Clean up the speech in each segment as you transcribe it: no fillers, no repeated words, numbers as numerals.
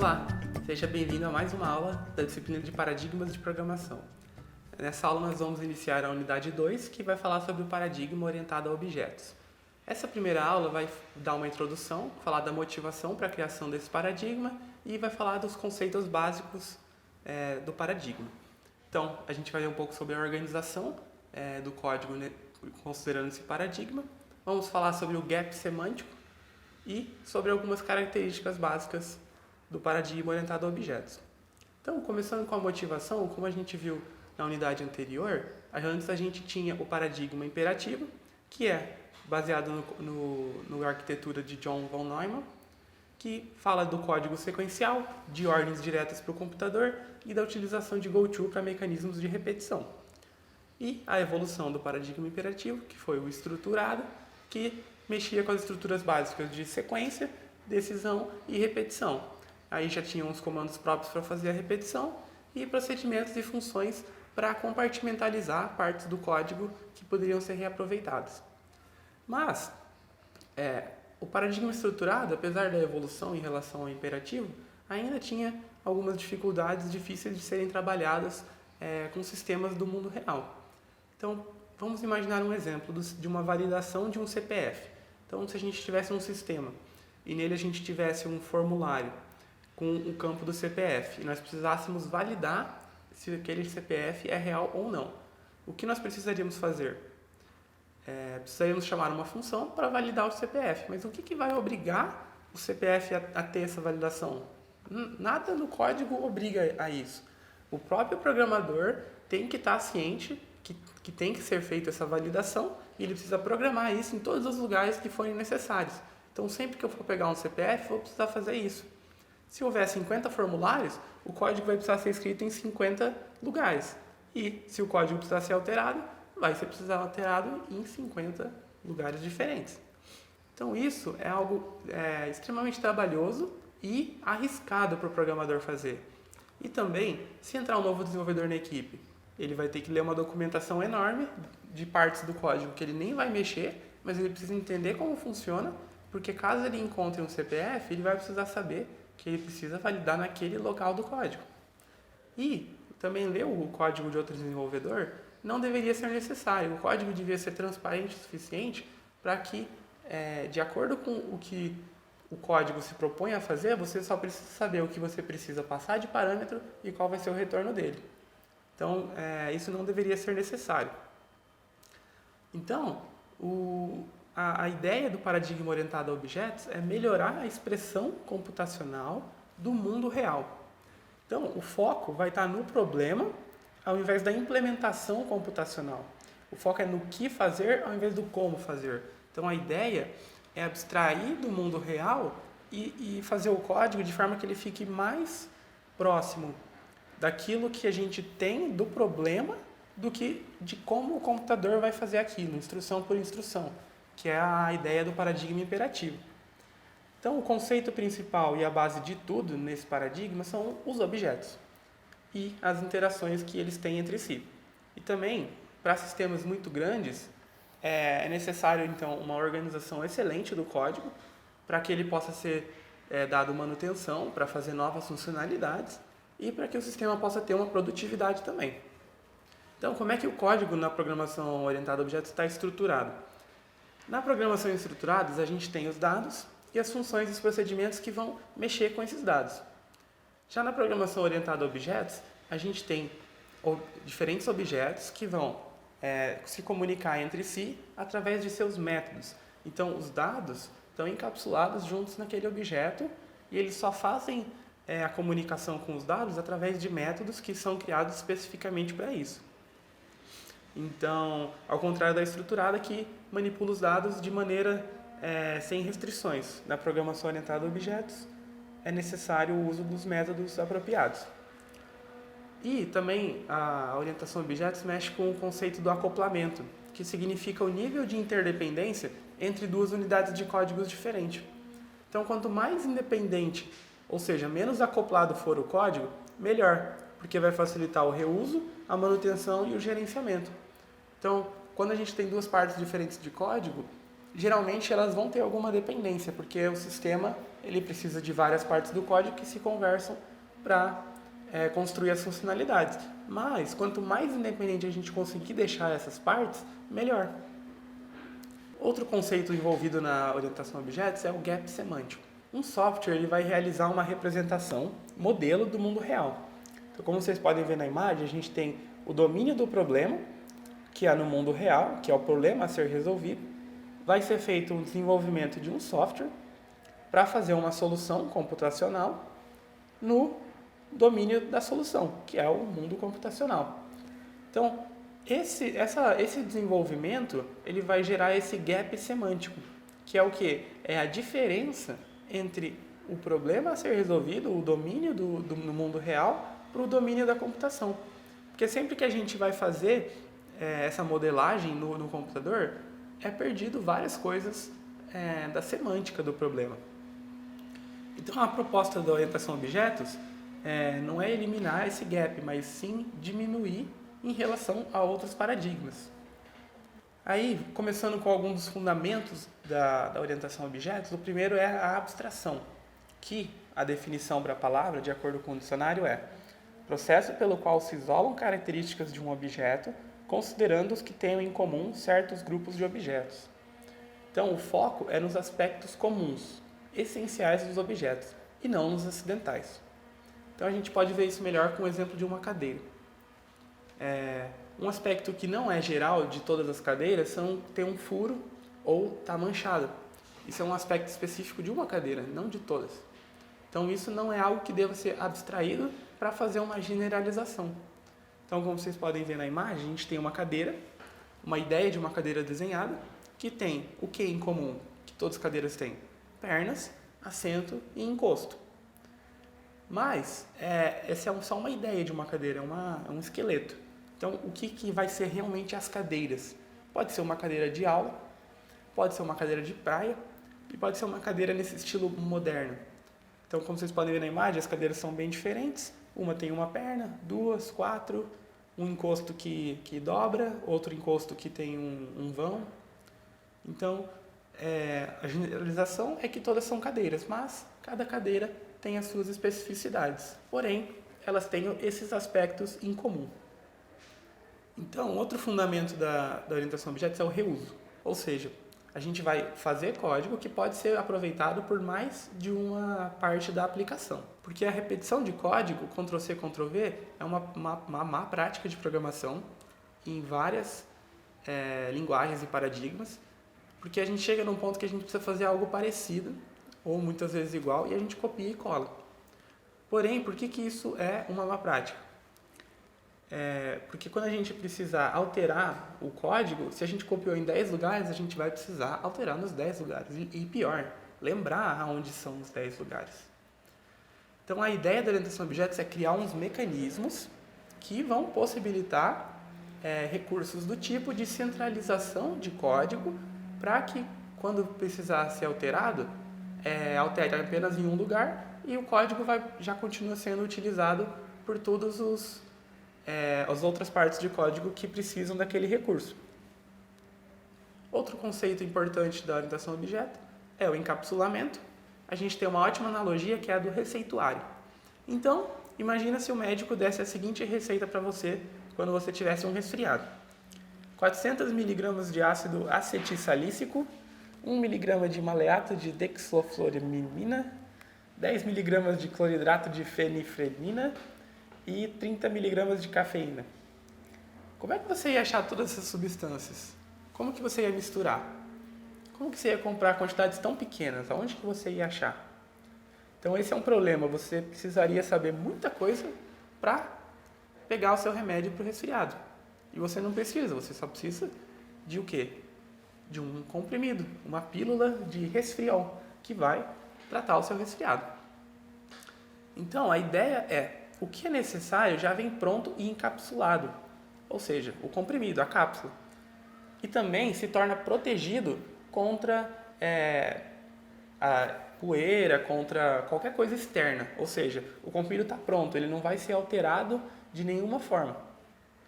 Olá, seja bem-vindo a mais uma aula da disciplina de Paradigmas de Programação. Nessa aula nós vamos iniciar a unidade 2, que vai falar sobre o paradigma orientado a objetos. Essa primeira aula vai dar uma introdução, falar da motivação para a criação desse paradigma e vai falar dos conceitos básicos do paradigma. Então, a gente vai ver um pouco sobre a organização do código considerando esse paradigma. Vamos falar sobre o gap semântico e sobre algumas características básicas do paradigma orientado a objetos. Então, começando com a motivação, como a gente viu na unidade anterior, antes a gente tinha o paradigma imperativo, que é baseado na arquitetura de John von Neumann, que fala do código sequencial, de ordens diretas para o computador e da utilização de goto para mecanismos de repetição. E a evolução do paradigma imperativo, que foi o estruturado, que mexia com as estruturas básicas de sequência, decisão e repetição. Aí já tinham os comandos próprios para fazer a repetição e procedimentos e funções para compartimentalizar partes do código que poderiam ser reaproveitadas. Mas o paradigma estruturado, apesar da evolução em relação ao imperativo, ainda tinha algumas dificuldades difíceis de serem trabalhadas com sistemas do mundo real. Então, vamos imaginar um exemplo de uma validação de um CPF. Então, se a gente tivesse um sistema e nele a gente tivesse um formulário com o campo do CPF e nós precisássemos validar se aquele CPF é real ou não, o que nós precisaríamos fazer? Precisaríamos chamar uma função para validar o CPF, mas o que vai obrigar o CPF a ter essa validação? Nada no código obriga a isso. O próprio programador tem que estar ciente que tem que ser feita essa validação e ele precisa programar isso em todos os lugares que forem necessários. Então, sempre que eu for pegar um CPF, vou precisar fazer isso. Se houver 50 formulários, o código vai precisar ser escrito em 50 lugares. E se o código precisar ser alterado, vai ser precisar alterado em 50 lugares diferentes. Então, isso é algo extremamente trabalhoso e arriscado para o programador fazer. E também, se entrar um novo desenvolvedor na equipe, ele vai ter que ler uma documentação enorme de partes do código que ele nem vai mexer, mas ele precisa entender como funciona, porque caso ele encontre um CPF, ele vai precisar saber que ele precisa validar naquele local do código. E também ler o código de outro desenvolvedor não deveria ser necessário. O código devia ser transparente o suficiente para que, de acordo com o que o código se propõe a fazer, você só precisa saber o que você precisa passar de parâmetro e qual vai ser o retorno dele. Então, isso não deveria ser necessário. Então, a ideia do paradigma orientado a objetos é melhorar a expressão computacional do mundo real. Então, o foco vai estar no problema ao invés da implementação computacional. O foco é no que fazer ao invés do como fazer. Então, a ideia é abstrair do mundo real e fazer o código de forma que ele fique mais próximo daquilo que a gente tem do problema do que de como o computador vai fazer aquilo, instrução por instrução, que é a ideia do paradigma imperativo. Então, o conceito principal e a base de tudo nesse paradigma são os objetos e as interações que eles têm entre si. E também, para sistemas muito grandes, é necessário, então, uma organização excelente do código para que ele possa ser dado manutenção, para fazer novas funcionalidades e para que o sistema possa ter uma produtividade também. Então, como é que o código na programação orientada a objetos está estruturado? Na programação estruturada, a gente tem os dados e as funções e os procedimentos que vão mexer com esses dados. Já na programação orientada a objetos, a gente tem diferentes objetos que vão se comunicar entre si através de seus métodos. Então, os dados estão encapsulados juntos naquele objeto e eles só fazem a comunicação com os dados através de métodos que são criados especificamente para isso. Então, ao contrário da estruturada, que manipula os dados de maneira sem restrições. Na programação orientada a objetos, é necessário o uso dos métodos apropriados. E também a orientação a objetos mexe com o conceito do acoplamento, que significa o nível de interdependência entre duas unidades de códigos diferentes. Então, quanto mais independente, ou seja, menos acoplado for o código, melhor, porque vai facilitar o reuso, a manutenção e o gerenciamento. Então, quando a gente tem duas partes diferentes de código, geralmente elas vão ter alguma dependência, porque o sistema ele precisa de várias partes do código que se conversam para construir as funcionalidades. Mas quanto mais independente a gente conseguir deixar essas partes, melhor. Outro conceito envolvido na orientação a objetos é o gap semântico. Um software ele vai realizar uma representação, modelo do mundo real. Então, como vocês podem ver na imagem, a gente tem o domínio do problema, que é no mundo real, que é o problema a ser resolvido. Vai ser feito um desenvolvimento de um software para fazer uma solução computacional no domínio da solução, que é o mundo computacional. Então, esse desenvolvimento ele vai gerar esse gap semântico, que é o quê? É a diferença entre o problema a ser resolvido, o domínio do mundo real, para o domínio da computação. Porque sempre que a gente vai fazer essa modelagem no computador, é perdido várias coisas da semântica do problema. Então, a proposta da orientação a objetos não é eliminar esse gap, mas sim diminuir em relação a outros paradigmas. Aí, começando com alguns dos fundamentos da orientação a objetos, o primeiro é a abstração, que a definição para a palavra, de acordo com o dicionário, é processo pelo qual se isolam características de um objeto, considerando os que tenham em comum certos grupos de objetos. Então, o foco é nos aspectos comuns, essenciais dos objetos, e não nos acidentais. Então, a gente pode ver isso melhor com o exemplo de uma cadeira. Um aspecto que não é geral de todas as cadeiras são ter um furo ou estar manchada. Isso é um aspecto específico de uma cadeira, não de todas. Então, isso não é algo que deva ser abstraído para fazer uma generalização. Então, como vocês podem ver na imagem, a gente tem uma cadeira, uma ideia de uma cadeira desenhada, que tem o que em comum? Que todas as cadeiras têm? Pernas, assento e encosto. Mas, essa é só uma ideia de uma cadeira, é um esqueleto. Então, o que vai ser realmente as cadeiras? Pode ser uma cadeira de aula, pode ser uma cadeira de praia e pode ser uma cadeira nesse estilo moderno. Então, como vocês podem ver na imagem, as cadeiras são bem diferentes. Uma tem uma perna, duas, quatro, um encosto que dobra, outro encosto que tem um vão. Então, a generalização é que todas são cadeiras, mas cada cadeira tem as suas especificidades. Porém, elas têm esses aspectos em comum. Então, outro fundamento da orientação a objetos é o reuso. Ou seja, a gente vai fazer código que pode ser aproveitado por mais de uma parte da aplicação. Porque a repetição de código, Ctrl+C, Ctrl+V, é uma má prática de programação em várias linguagens e paradigmas, porque a gente chega num ponto que a gente precisa fazer algo parecido, ou muitas vezes igual, e a gente copia e cola. Porém, por que isso é uma má prática? Porque quando a gente precisar alterar o código, se a gente copiou em 10 lugares, a gente vai precisar alterar nos 10 lugares. E pior, lembrar aonde são os 10 lugares. Então, a ideia da orientação a objetos é criar uns mecanismos que vão possibilitar recursos do tipo de centralização de código para que, quando precisar ser alterado, altere apenas em um lugar e o código já continua sendo utilizado por todos as outras partes de código que precisam daquele recurso. Outro conceito importante da orientação a objeto é o encapsulamento. A gente tem uma ótima analogia que é a do receituário. Então, imagina se o médico desse a seguinte receita para você quando você tivesse um resfriado. 400 mg de ácido acetilsalícico, 1 mg de maleato de dexofluoramina, 10 mg de cloridrato de fenifrenina e 30 mg de cafeína. Como é que você ia achar todas essas substâncias? Como que você ia misturar? Como que você ia comprar quantidades tão pequenas? Aonde que você ia achar? Então esse é um problema, você precisaria saber muita coisa para pegar o seu remédio para o resfriado. E você não precisa, você só precisa de o quê? De um comprimido, uma pílula de resfriol, que vai tratar o seu resfriado. Então a ideia é, o que é necessário já vem pronto e encapsulado, ou seja, o comprimido, a cápsula. E também se torna protegido contra a poeira, contra qualquer coisa externa. Ou seja, o comprimido está pronto, ele não vai ser alterado de nenhuma forma.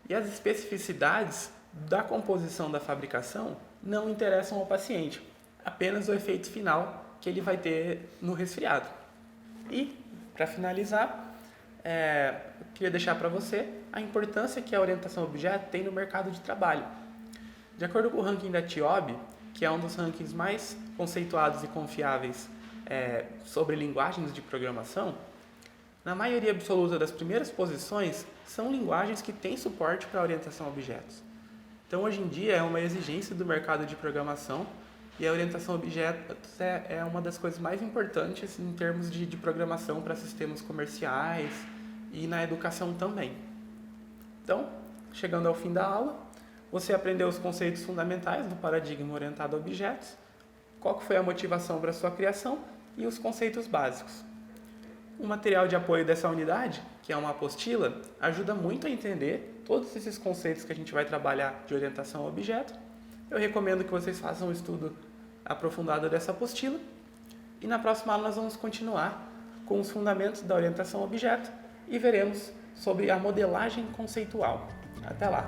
E as especificidades da composição da fabricação não interessam ao paciente. apenas o efeito final que ele vai ter no resfriado. E, para finalizar, eu queria deixar para você a importância que a orientação a objeto tem no mercado de trabalho. De acordo com o ranking da TIOB, que é um dos rankings mais conceituados e confiáveis sobre linguagens de programação, na maioria absoluta das primeiras posições são linguagens que têm suporte para orientação a objetos. Então, hoje em dia, é uma exigência do mercado de programação e a orientação a objetos é uma das coisas mais importantes em termos de programação para sistemas comerciais e na educação também. Então, chegando ao fim da aula, você aprendeu os conceitos fundamentais do paradigma orientado a objetos, qual foi a motivação para a sua criação e os conceitos básicos. O material de apoio dessa unidade, que é uma apostila, ajuda muito a entender todos esses conceitos que a gente vai trabalhar de orientação a objeto. Eu recomendo que vocês façam um estudo aprofundado dessa apostila. E na próxima aula nós vamos continuar com os fundamentos da orientação a objeto e veremos sobre a modelagem conceitual. Até lá!